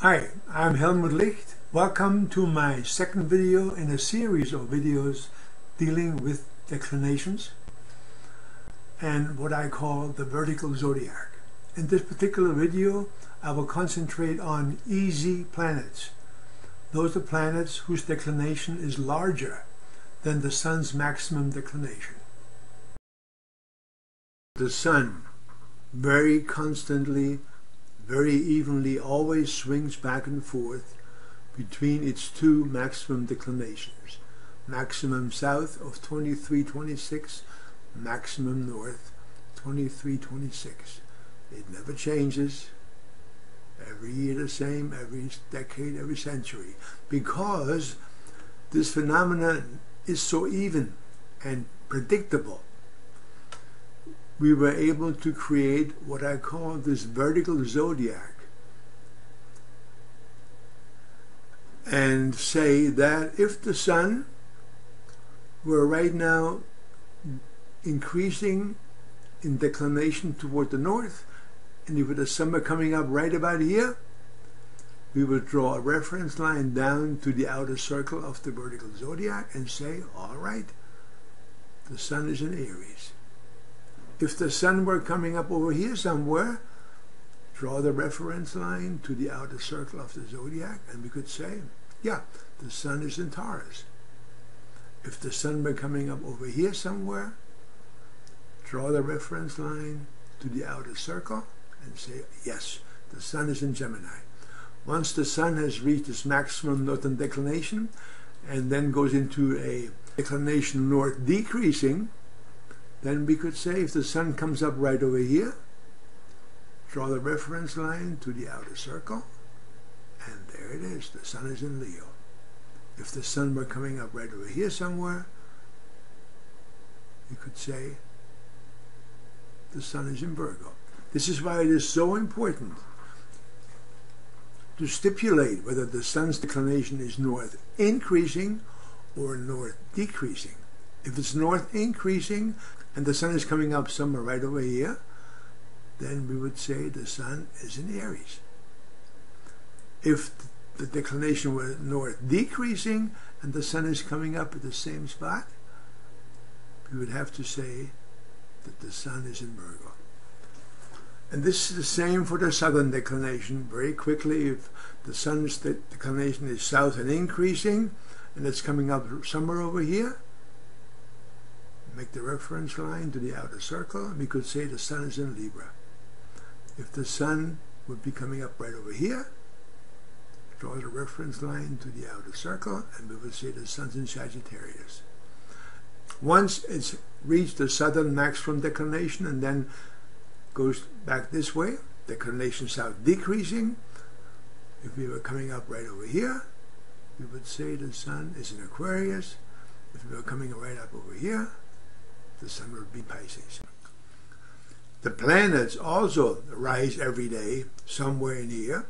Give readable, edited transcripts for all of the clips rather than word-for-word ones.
Hi, I'm Helmut Licht. Welcome to my second video in a series of videos dealing with declinations and what I call the vertical zodiac. In this particular video, I will concentrate on easy planets. Those are planets whose declination is larger than the Sun's maximum declination. The Sun very constantly, very evenly always swings back and forth between its two maximum declinations. Maximum south of 2326, maximum north 2326. It never changes. Every year the same, every decade, every century. Because this phenomenon is so even and predictable, we were able to create what I call this vertical zodiac and say that if the Sun were right now increasing in declination toward the north, and if the Sun were coming up right about here, we would draw a reference line down to the outer circle of the vertical zodiac and say, all right, the Sun is in Aries. If the Sun were coming up over here somewhere, draw the reference line to the outer circle of the zodiac, and we could say, yeah, the Sun is in Taurus. If the Sun were coming up over here somewhere, draw the reference line to the outer circle and say, yes, the Sun is in Gemini. Once the Sun has reached its maximum northern declination and then goes into a declination north decreasing, then we could say if the Sun comes up right over here, draw the reference line to the outer circle, and there it is, the Sun is in Leo. If the Sun were coming up right over here somewhere, you could say the Sun is in Virgo. This is why it is so important to stipulate whether the Sun's declination is north increasing or north decreasing. If it's north increasing and the Sun is coming up somewhere right over here, then we would say the Sun is in Aries. If the declination were north decreasing and the Sun is coming up at the same spot, we would have to say that the Sun is in Virgo. And this is the same for the southern declination. Very quickly, if the Sun's declination is south and increasing and it's coming up somewhere over here, make the reference line to the outer circle, we could say the Sun is in Libra. If the Sun would be coming up right over here, draw the reference line to the outer circle, and we would say the Sun's in Sagittarius. Once it's reached the southern maximum declination and then goes back this way, declination south decreasing, if we were coming up right over here, we would say the Sun is in Aquarius. If we were coming right up over here, the Sun would be Pisces. The planets also rise every day somewhere in here.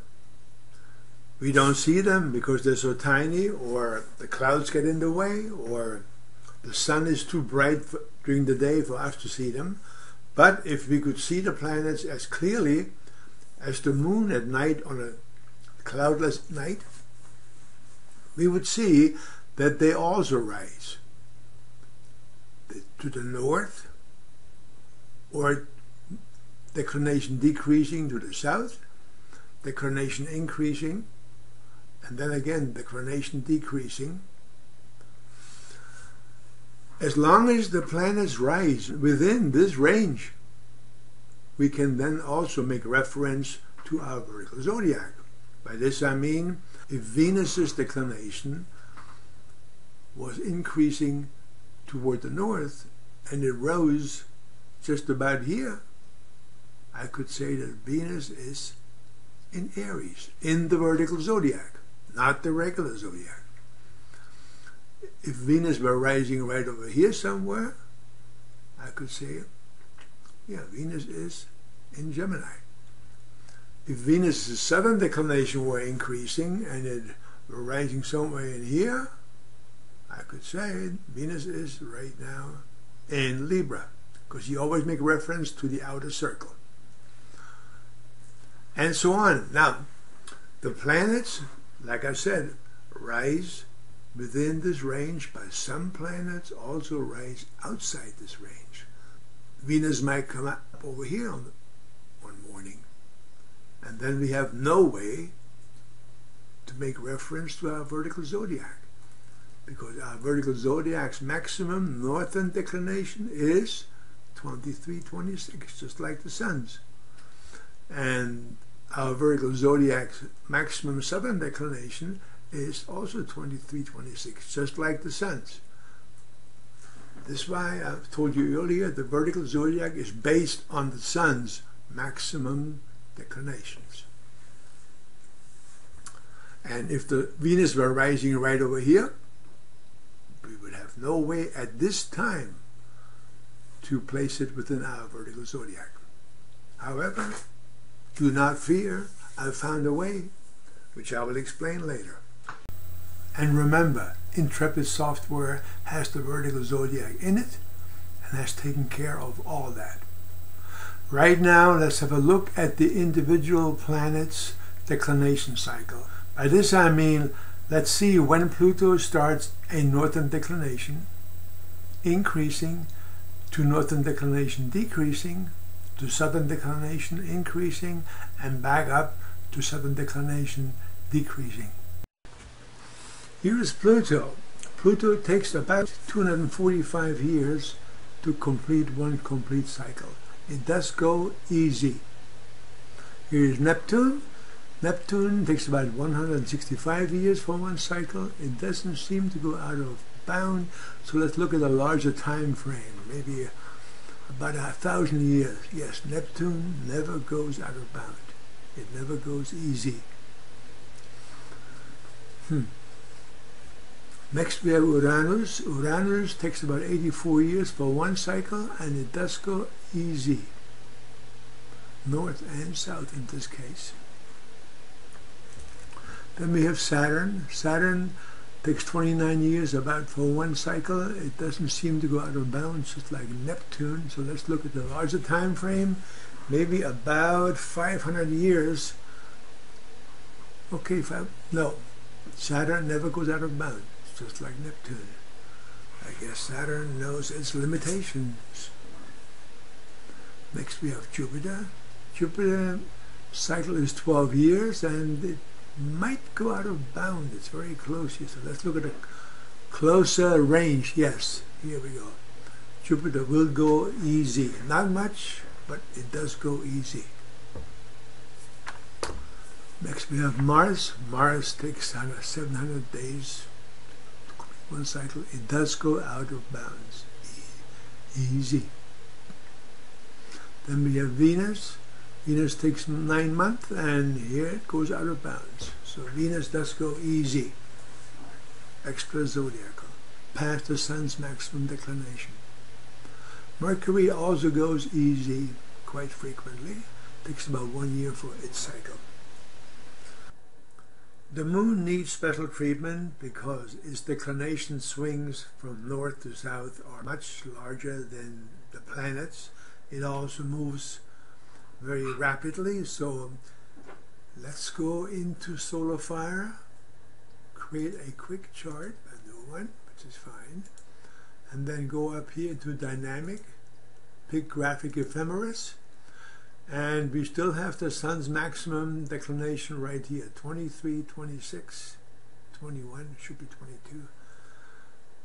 We don't see them because they're so tiny, or the clouds get in the way, or the Sun is too bright during the day for us to see them. But if we could see the planets as clearly as the moon at night on a cloudless night, we would see that they also rise to the north, or declination decreasing to the south, declination increasing, and then again declination decreasing. As long as the planets rise within this range, we can then also make reference to our vertical zodiac. By this I mean, if Venus's declination was increasing toward the north and it rose just about here, I could say that Venus is in Aries, in the vertical zodiac, not the regular zodiac. If Venus were rising right over here somewhere, I could say, yeah, Venus is in Gemini. If Venus's southern declination were increasing and it were rising somewhere in here, I could say Venus is right now in Libra, because you always make reference to the outer circle. And so on. Now, The planets, like I said, rise within this range, but some planets also rise outside this range. Venus might come up over here on one morning, and then we have no way to make reference to our vertical zodiac, because our vertical zodiac's maximum northern declination is 2326, just like the sun's. And our vertical zodiac's maximum southern declination is also 2326, just like the sun's. This is why I've told you earlier, the vertical zodiac is based on the sun's maximum declinations. And if the Venus were rising right over here, we would have no way at this time to place it within our vertical zodiac. However, do not fear, I've found a way, which I will explain later. And remember, Intrepid software has the vertical zodiac in it and has taken care of all that. Right now, let's have a look at the individual planets' declination cycle. By this I mean, let's see when Pluto starts a northern declination, increasing, to northern declination decreasing, to southern declination increasing, and back up to southern declination decreasing. Here is Pluto. Pluto takes about 245 years to complete one complete cycle. It does go easy. Here is Neptune. Neptune takes about 165 years for one cycle. It doesn't seem to go out of bound, so let's look at a larger time frame, maybe about 1,000 years. Yes, Neptune never goes out of bound. It never goes easy. Next we have Uranus. Uranus takes about 84 years for one cycle, and it does go easy. North and south in this case. Then we have Saturn. Saturn takes 29 years about for one cycle. It doesn't seem to go out of bounds, just like Neptune. So let's look at the larger time frame, maybe about 500 years. Okay, no, Saturn never goes out of bounds, just like Neptune. I guess Saturn knows its limitations. Next we have Jupiter. Jupiter cycle is 12 years, and it might go out of bound. It's very close here. So let's look at a closer range. Yes, here we go. Jupiter will go easy. Not much, but it does go easy. Next we have Mars. Mars takes 700 days to complete one cycle. It does go out of bounds. Easy. Then we have Venus. Venus takes 9 months, and here it goes out of bounds. So Venus does go easy, extra zodiacal, past the sun's maximum declination. Mercury also goes easy quite frequently. Takes about 1 year for its cycle. The moon needs special treatment because its declination swings from north to south are much larger than the planets. It also moves very rapidly, so let's go into Solar Fire, create a quick chart, a new one, which is fine, and then go up here to Dynamic, pick Graphic Ephemeris, and we still have the sun's maximum declination right here, 23, 26, 21, should be 22.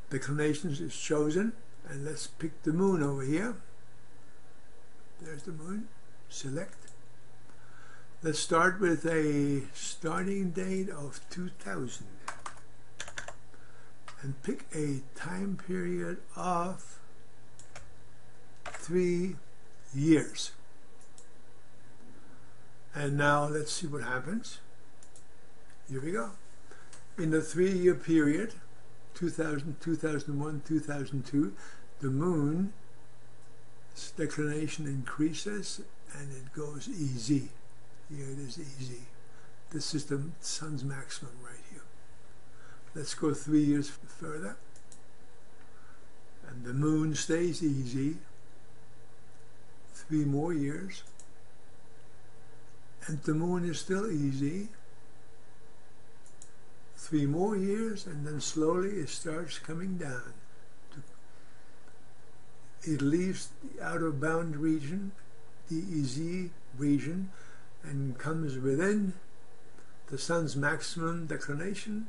Declinations is chosen, and let's pick the moon over here. There's the moon. Select. Let's start with a starting date of 2000 and pick a time period of 3 years. And now let's see what happens. Here we go. In the 3-year period, 2000, 2001, 2002, the moon's declination increases and it goes easy. Here it is easy. This is the sun's maximum right here. Let's go 3 years further. And the moon stays easy. 3 more years. And the moon is still easy. 3 more years, and then slowly it starts coming down. It leaves the outer bound region, the EZ region, and comes within the sun's maximum declination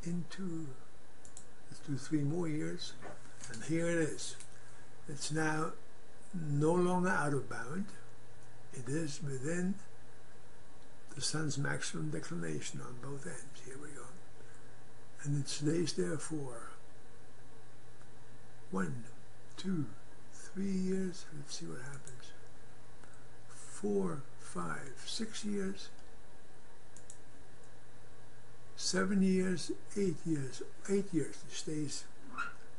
into, let's do 3 more years, and here it is. It's now no longer out of bound. It is within the sun's maximum declination on both ends. Here we go. And it stays there for 1, 2, 3 years. Let's see what happens. 4, 5, 6 years. 7 years, 8 years. 8 years it stays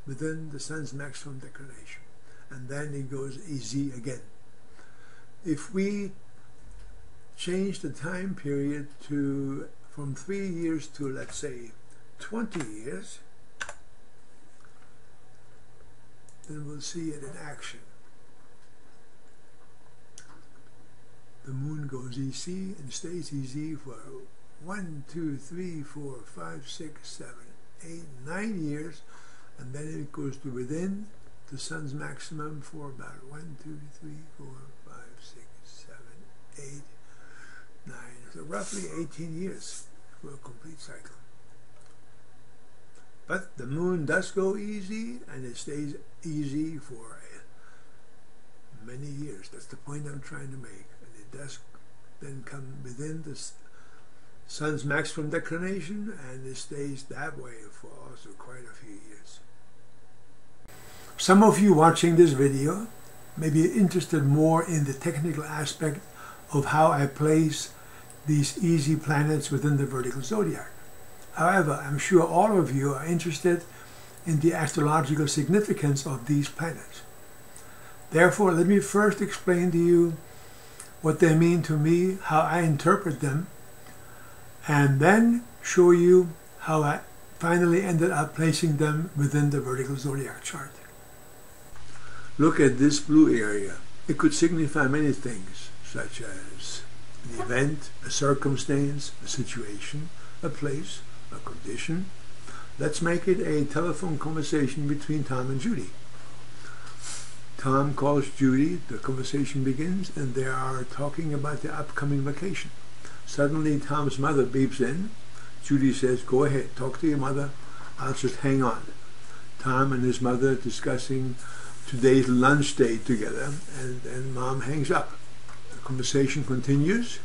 within the sun's maximum declination. And then it goes EZ again. If we change the time period to from 3 years to, let's say, 20 years, then we'll see it in action. The moon goes EC and stays EZ for 1, 2, 3, 4, 5, 6, 7, 8, 9 years, and then it goes to within the sun's maximum for about 1, 2, 3, 4, 5, 6, 7, 8, 9. So roughly 18 years for a complete cycle. But the moon does go easy, and it stays easy for many years. That's the point I'm trying to make. And it does then come within the sun's maximum declination, and it stays that way for also quite a few years. Some of you watching this video may be interested more in the technical aspect of how I place these easy planets within the vertical zodiac. However, I'm sure all of you are interested in the astrological significance of these planets. Therefore, let me first explain to you what they mean to me, how I interpret them, and then show you how I finally ended up placing them within the vertical zodiac chart. Look at this blue area. It could signify many things, such as an event, a circumstance, a situation, a place, a condition. Let's make it a telephone conversation between Tom and Judy. Tom calls Judy, the conversation begins, and they are talking about the upcoming vacation. Suddenly Tom's mother beeps in. Judy says, "Go ahead, talk to your mother, I'll just hang on." Tom and his mother discussing today's lunch date together, and Mom hangs up. The conversation continues.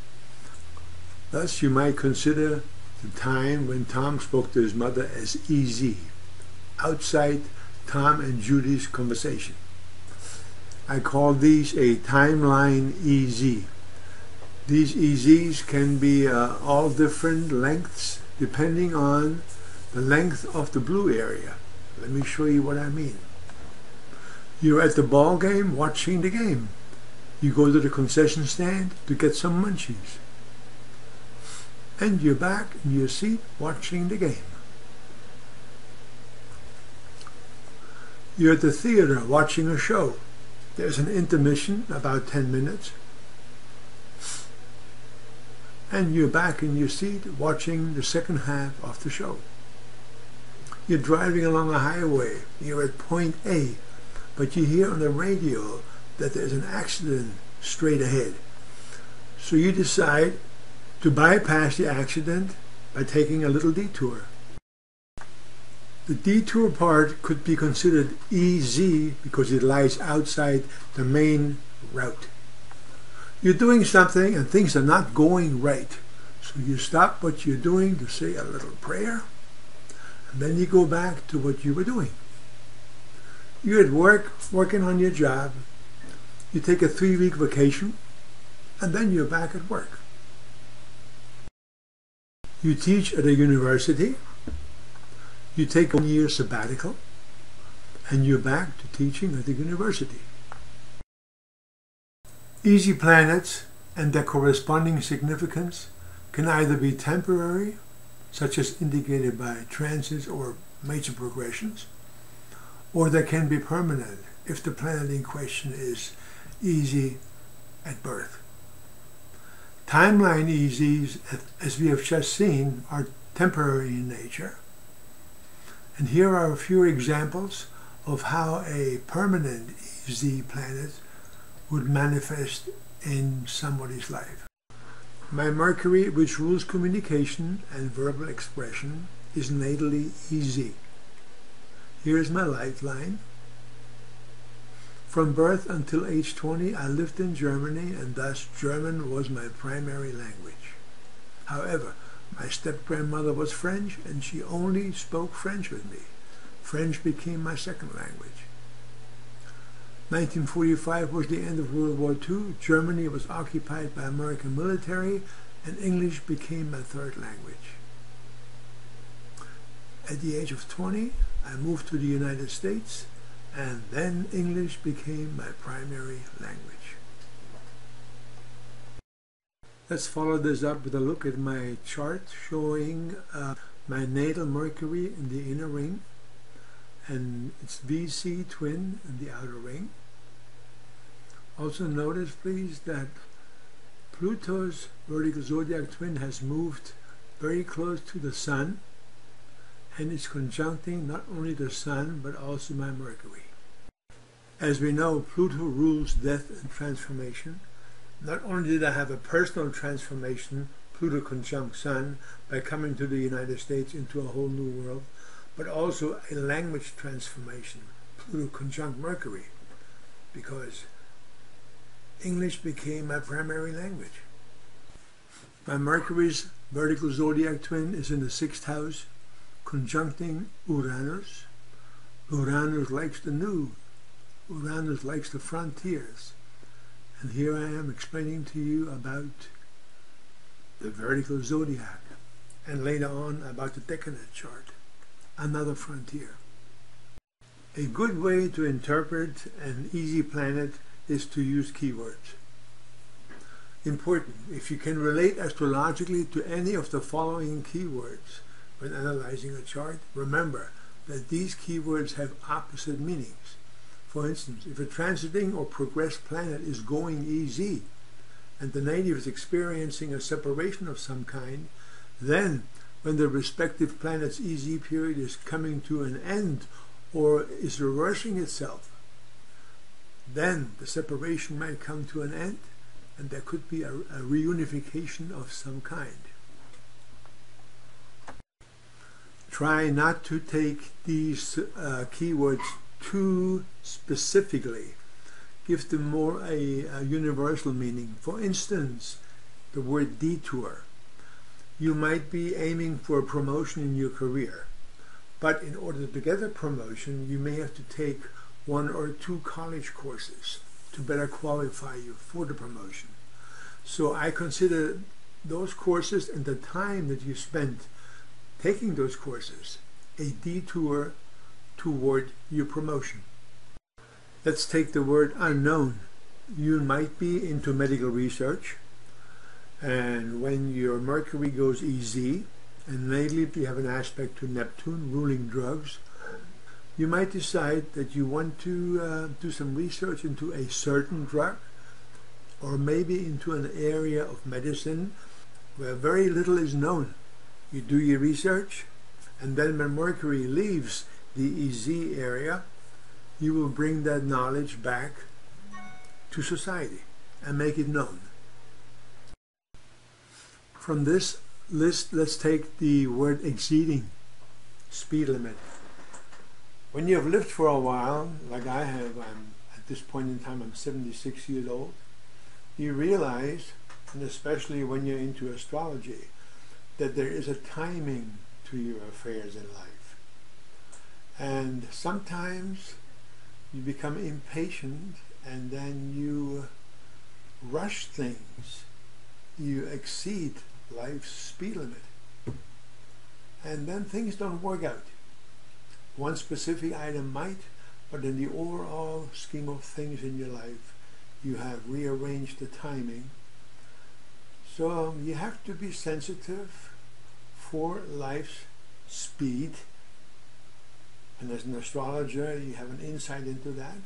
Thus, you might consider the time when Tom spoke to his mother as EZ, outside Tom and Judy's conversation. I call these a timeline EZ. These EZs can be all different lengths depending on the length of the blue area. Let me show you what I mean. You're at the ball game watching the game. You go to the concession stand to get some munchies. And you're back in your seat watching the game. You're at the theater watching a show. There's an intermission, about 10 minutes. And you're back in your seat watching the second half of the show. You're driving along a highway. You're at point A, but you hear on the radio that there's an accident straight ahead. So you decide to bypass the accident by taking a little detour. The detour part could be considered EZ because it lies outside the main route. You're doing something and things are not going right. So you stop what you're doing to say a little prayer, and then you go back to what you were doing. You're at work, working on your job. You take a 3-week vacation, and then you're back at work. You teach at a university. You take a 1-year sabbatical, and you're back to teaching at the university. Easy planets and their corresponding significance can either be temporary, such as indicated by transits or major progressions, or they can be permanent if the planet in question is easy at birth. Timeline EZs, as we have just seen, are temporary in nature. And here are a few examples of how a permanent EZ planet would manifest in somebody's life. My Mercury, which rules communication and verbal expression, is natally EZ. Here is my lifeline. From birth until age 20, I lived in Germany, and thus German was my primary language. However, my step-grandmother was French, and she only spoke French with me. French became my second language. 1945 was the end of World War II. Germany was occupied by American military, and English became my third language. At the age of 20, I moved to the United States, and then English became my primary language. Let's follow this up with a look at my chart showing my natal Mercury in the inner ring, and its VC twin in the outer ring. Also notice, please, that Pluto's vertical zodiac twin has moved very close to the Sun, and is conjuncting not only the Sun but also my Mercury. As we know, Pluto rules death and transformation. Not only did I have a personal transformation, Pluto conjunct Sun, by coming to the United States into a whole new world, but also a language transformation, Pluto conjunct Mercury, because English became my primary language. My Mercury's vertical zodiac twin is in the 6th house, conjuncting Uranus. Uranus likes the new. Uranus likes the frontiers. And here I am explaining to you about the vertical zodiac, and later on about the Declinations chart, another frontier. A good way to interpret an EZ planet is to use keywords. Important, if you can relate astrologically to any of the following keywords when analyzing a chart, remember that these keywords have opposite meanings. For instance, if a transiting or progressed planet is going EZ and the native is experiencing a separation of some kind, then when the respective planet's EZ period is coming to an end or is reversing itself, then the separation might come to an end and there could be a reunification of some kind. Try not to take these keywords too specifically. Give them more a universal meaning. For instance, the word detour. You might be aiming for a promotion in your career, but in order to get a promotion, you may have to take 1 or 2 college courses to better qualify you for the promotion. So I consider those courses and the time that you spent taking those courses a detour toward your promotion. Let's take the word unknown. You might be into medical research, and when your Mercury goes EZ, and lately you have an aspect to Neptune ruling drugs, you might decide that you want to do some research into a certain drug, or maybe into an area of medicine where very little is known. You do your research, and then when Mercury leaves the EZ area, you will bring that knowledge back to society and make it known. From this list, let's take the word exceeding, speed limit. When you have lived for a while, like I have, at this point in time I'm 76 years old, you realize, and especially when you're into astrology, that there is a timing to your affairs in life. And sometimes you become impatient and then you rush things. You exceed life's speed limit. And then things don't work out. One specific item might, but in the overall scheme of things in your life, you have rearranged the timing. So you have to be sensitive for life's speed. And as an astrologer, you have an insight into that.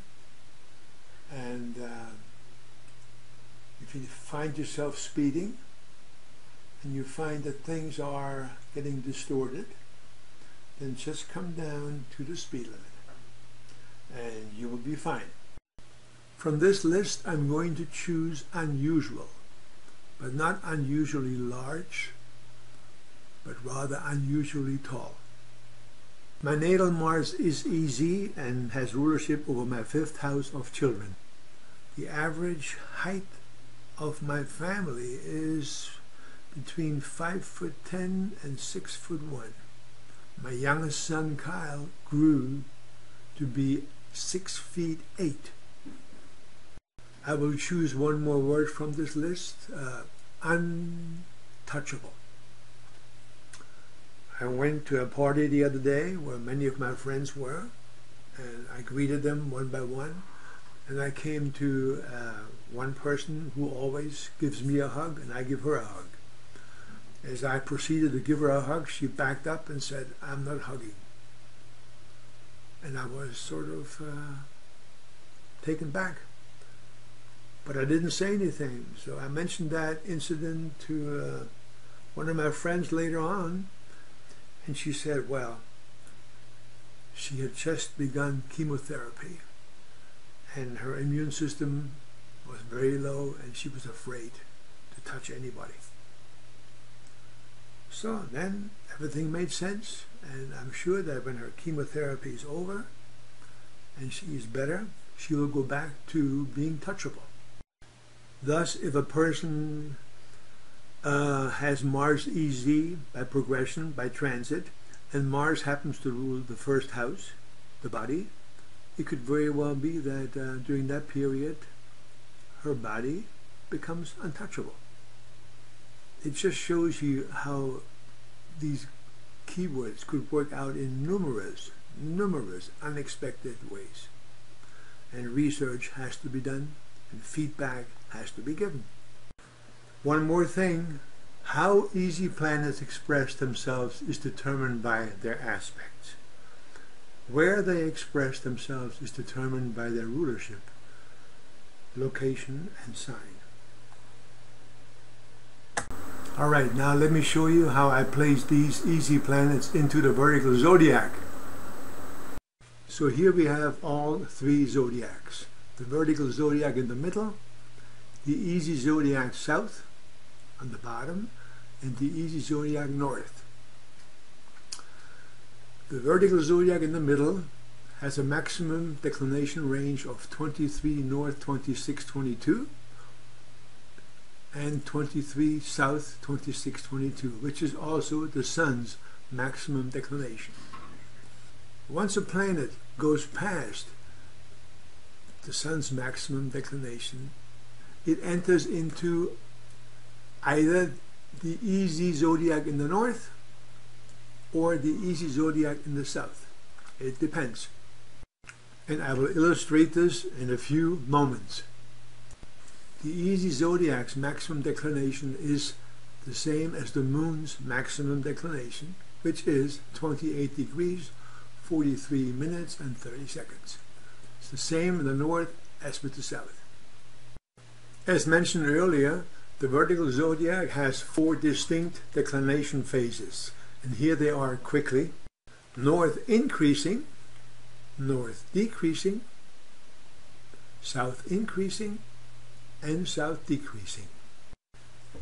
And if you find yourself speeding, and you find that things are getting distorted, then just come down to the speed limit and you will be fine. From this list, I'm going to choose unusual, but not unusually large, but rather unusually tall. My natal Mars is easy and has rulership over my 5th house of children. The average height of my family is between 5'10" and 6'1". My youngest son Kyle grew to be 6'8". I will choose one more word from this list, untouchable. I went to a party the other day where many of my friends were, and I greeted them one by one, and I came to one person who always gives me a hug, and I give her a hug. As I proceeded to give her a hug, she backed up and said, "I'm not hugging." And I was sort of taken back. But I didn't say anything, so I mentioned that incident to one of my friends later on, and she said, well, she had just begun chemotherapy, and her immune system was very low, and she was afraid to touch anybody. So then everything made sense, and I'm sure that when her chemotherapy is over and she is better, she will go back to being touchable. Thus, if a person has Mars EZ by progression, by transit, and Mars happens to rule the 1st house, the body, it could very well be that during that period, her body becomes untouchable. It just shows you how these keywords could work out in numerous unexpected ways. And research has to be done, and feedback has to be given. One more thing, how easy planets express themselves is determined by their aspects. Where they express themselves is determined by their rulership, location, and sign. Alright, now let me show you how I place these easy planets into the vertical zodiac. So here we have all 3 zodiacs. The vertical zodiac in the middle, the easy zodiac south on the bottom, and the easy zodiac north. The vertical zodiac in the middle has a maximum declination range of 23 north, 26, 22, and 23 south, 26, 22, which is also the sun's maximum declination. Once a planet goes past the sun's maximum declination, it enters into either the easy zodiac in the north or the easy zodiac in the south. It depends. And I will illustrate this in a few moments. The easy zodiac's maximum declination is the same as the moon's maximum declination, which is 28 degrees, 43 minutes, and 30 seconds. It's the same in the north as with the south. As mentioned earlier, the vertical zodiac has 4 distinct declination phases, and here they are quickly: north increasing, north decreasing, south increasing, and south decreasing.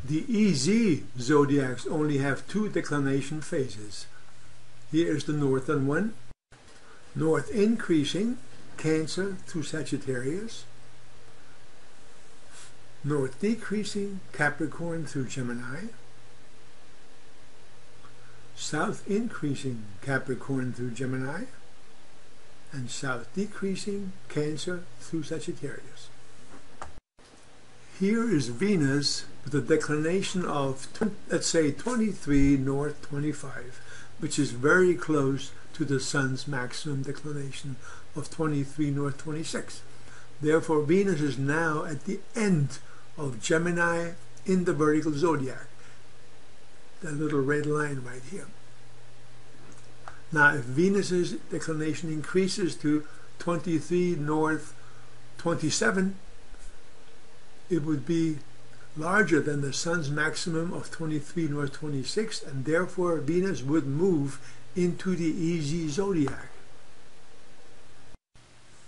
The EZ zodiacs only have 2 declination phases. Here is the northern one: north increasing, Cancer through Sagittarius; north decreasing, Capricorn through Gemini; south increasing, Capricorn through Gemini; and south decreasing, Cancer through Sagittarius. Here is Venus with a declination of, let's say, 23 north 25, which is very close to the sun's maximum declination of 23 north 26. Therefore, Venus is now at the end of Gemini in the vertical zodiac. That little red line right here. Now, if Venus's declination increases to 23 north 27, it would be larger than the Sun's maximum of 23 north 26, and therefore Venus would move into the easy zodiac.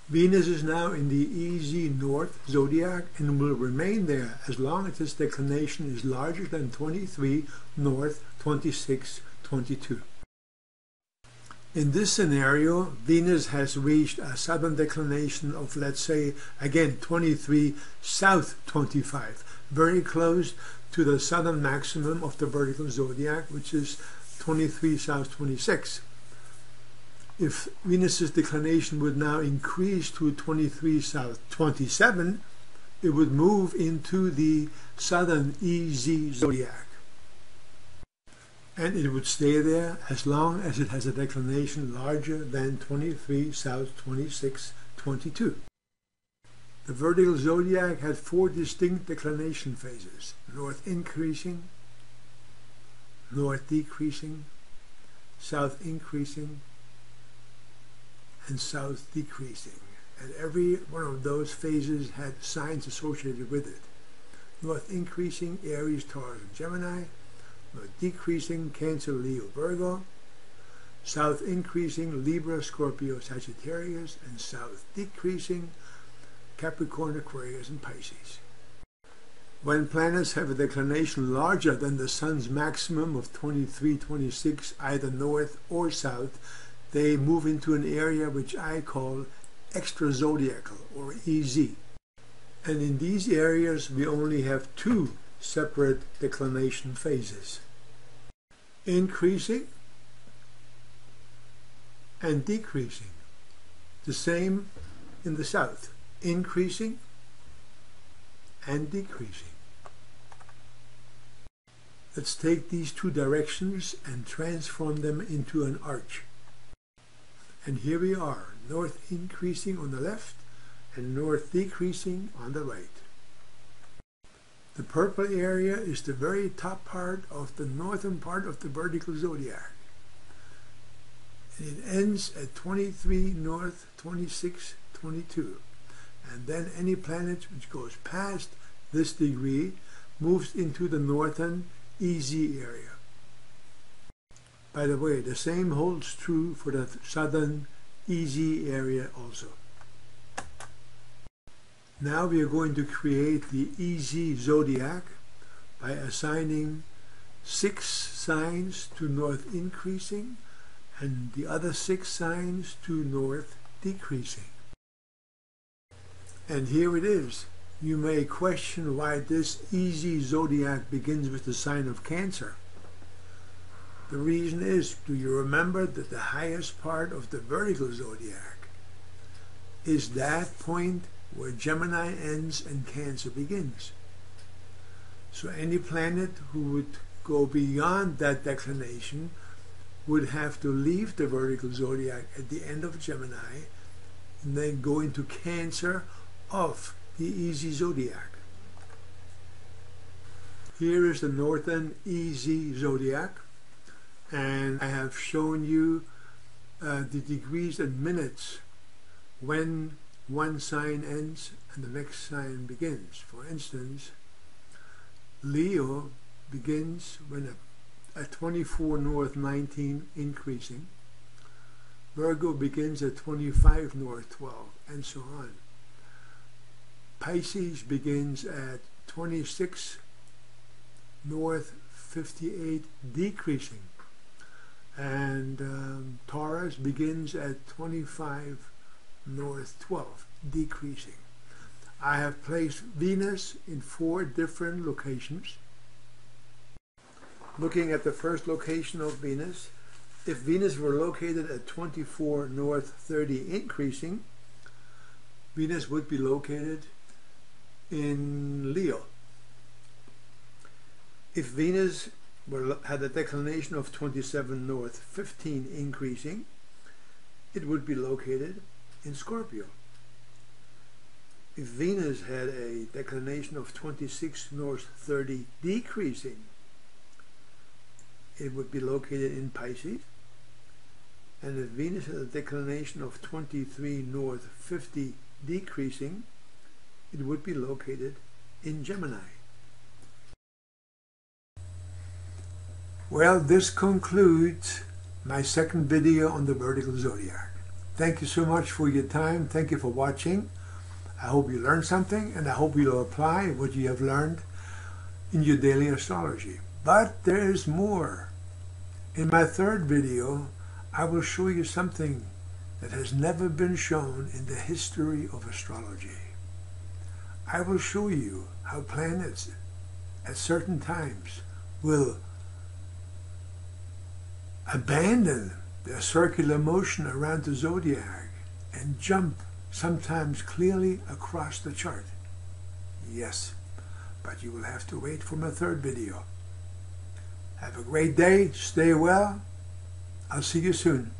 Venus is now in the easy north zodiac and will remain there as long as its declination is larger than 23 north 26 22. In this scenario, Venus has reached a southern declination of, let's say, again 23 south 25, very close to the southern maximum of the vertical zodiac, which is 23 south 26. If Venus's declination would now increase to 23 south 27, it would move into the southern easy zodiac. And it would stay there as long as it has a declination larger than 23 south 26 22. The vertical zodiac had 4 distinct declination phases: north increasing, north decreasing, south increasing, and south decreasing. And every one of those phases had signs associated with it. North increasing, Aries, Taurus, and Gemini. North decreasing, Cancer, Leo, Virgo. South increasing, Libra, Scorpio, Sagittarius. And south decreasing, Capricorn, Aquarius, and Pisces. When planets have a declination larger than the Sun's maximum of 23-26, either north or south, they move into an area which I call extra-zodiacal, or EZ. And in these areas we only have 2 separate declination phases: increasing and decreasing. The same in the south: increasing and decreasing. Let's take these 2 directions and transform them into an arch. And here we are, north increasing on the left and north decreasing on the right. The purple area is the very top part of the northern part of the vertical zodiac. And it ends at 23 north 26 22. And then any planet which goes past this degree moves into the northern EZ area. By the way, the same holds true for the southern EZ area also. Now we are going to create the EZ zodiac by assigning 6 signs to north increasing and the other 6 signs to north decreasing. And here it is. You may question why this EZ zodiac begins with the sign of Cancer. The reason is, do you remember that the highest part of the vertical zodiac is that point where Gemini ends and Cancer begins? So any planet who would go beyond that declination would have to leave the vertical zodiac at the end of Gemini and then go into Cancer of the EZ zodiac. Here is the northern EZ zodiac, and I have shown you the degrees and minutes when one sign ends and the next sign begins. For instance, Leo begins when at 24 north 19 increasing. Virgo begins at 25 north 12, and so on. Pisces begins at 26 north 58 decreasing. And Taurus begins at 25 north 12 decreasing. I have placed Venus in 4 different locations. Looking at the first location of Venus, if Venus were located at 24 north 30 increasing, Venus would be located in Leo. If Venus had a declination of 27 north 15 increasing, it would be located in Scorpio. If Venus had a declination of 26 north 30 decreasing, it would be located in Pisces. And if Venus had a declination of 23 north 50 decreasing, it would be located in Gemini. Well, this concludes my second video on the vertical zodiac. Thank you so much for your time. Thank you for watching. I hope you learned something, and I hope you'll apply what you have learned in your daily astrology. But there is more. In my third video, I will show you something that has never been shown in the history of astrology. I will show you how planets at certain times will abandon their circular motion around the zodiac and jump sometimes clearly across the chart. Yes, but you will have to wait for my third video. Have a great day, stay well, I'll see you soon.